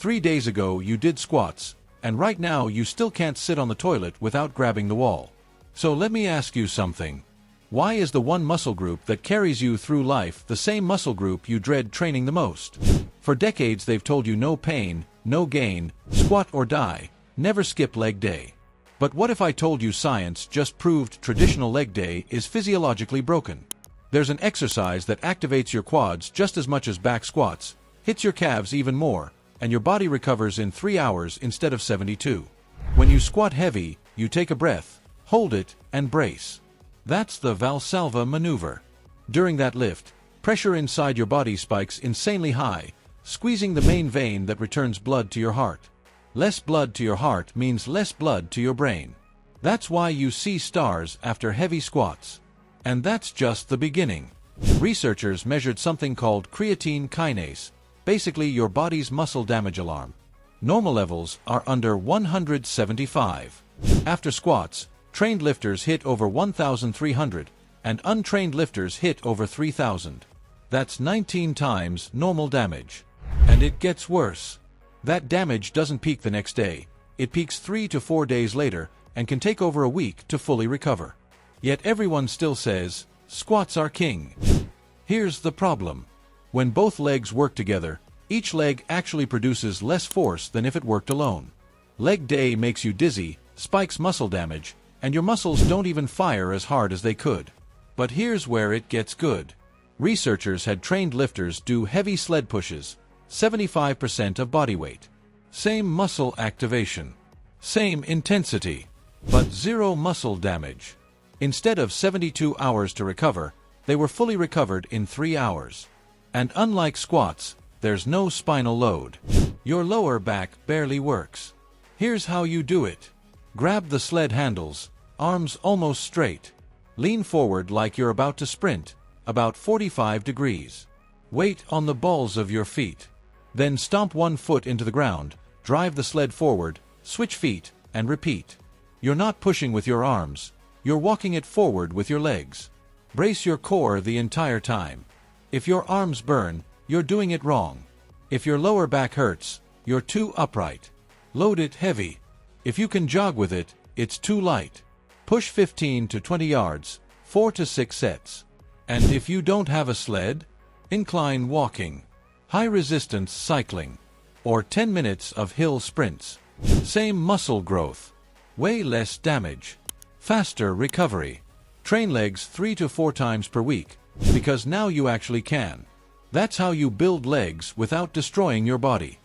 3 days ago you did squats, and right now you still can't sit on the toilet without grabbing the wall. So let me ask you something. Why is the one muscle group that carries you through life the same muscle group you dread training the most? For decades they've told you no pain, no gain, squat or die, never skip leg day. But what if I told you science just proved traditional leg day is physiologically broken? There's an exercise that activates your quads just as much as back squats, hits your calves even more, and your body recovers in 3 hours instead of 72. When you squat heavy, you take a breath, hold it, and brace. That's the Valsalva maneuver. During that lift, pressure inside your body spikes insanely high, squeezing the main vein that returns blood to your heart. Less blood to your heart means less blood to your brain. That's why you see stars after heavy squats. And that's just the beginning. Researchers measured something called creatine kinase, basically your body's muscle damage alarm. Normal levels are under 175. After squats, trained lifters hit over 1,300, and untrained lifters hit over 3,000. That's 19 times normal damage. And it gets worse. That damage doesn't peak the next day. It peaks 3 to 4 days later, and can take over a week to fully recover. Yet everyone still says, squats are king. Here's the problem. When both legs work together, each leg actually produces less force than if it worked alone. Leg day makes you dizzy, spikes muscle damage, and your muscles don't even fire as hard as they could. But here's where it gets good. Researchers had trained lifters do heavy sled pushes, 75% of body weight. Same muscle activation. Same intensity. But zero muscle damage. Instead of 72 hours to recover, they were fully recovered in 3 hours. And unlike squats, there's no spinal load. Your lower back barely works. Here's how you do it. Grab the sled handles, arms almost straight. Lean forward like you're about to sprint, about 45 degrees. Weight on the balls of your feet. Then stomp one foot into the ground, drive the sled forward, switch feet, and repeat. You're not pushing with your arms, you're walking it forward with your legs. Brace your core the entire time. If your arms burn, you're doing it wrong. If your lower back hurts, you're too upright. Load it heavy. If you can jog with it, it's too light. Push 15 to 20 yards, 4 to 6 sets. And if you don't have a sled, incline walking, high resistance cycling, or 10 minutes of hill sprints. Same muscle growth, way less damage, faster recovery. Train legs 3 to 4 times per week, because now you actually can. That's how you build legs without destroying your body.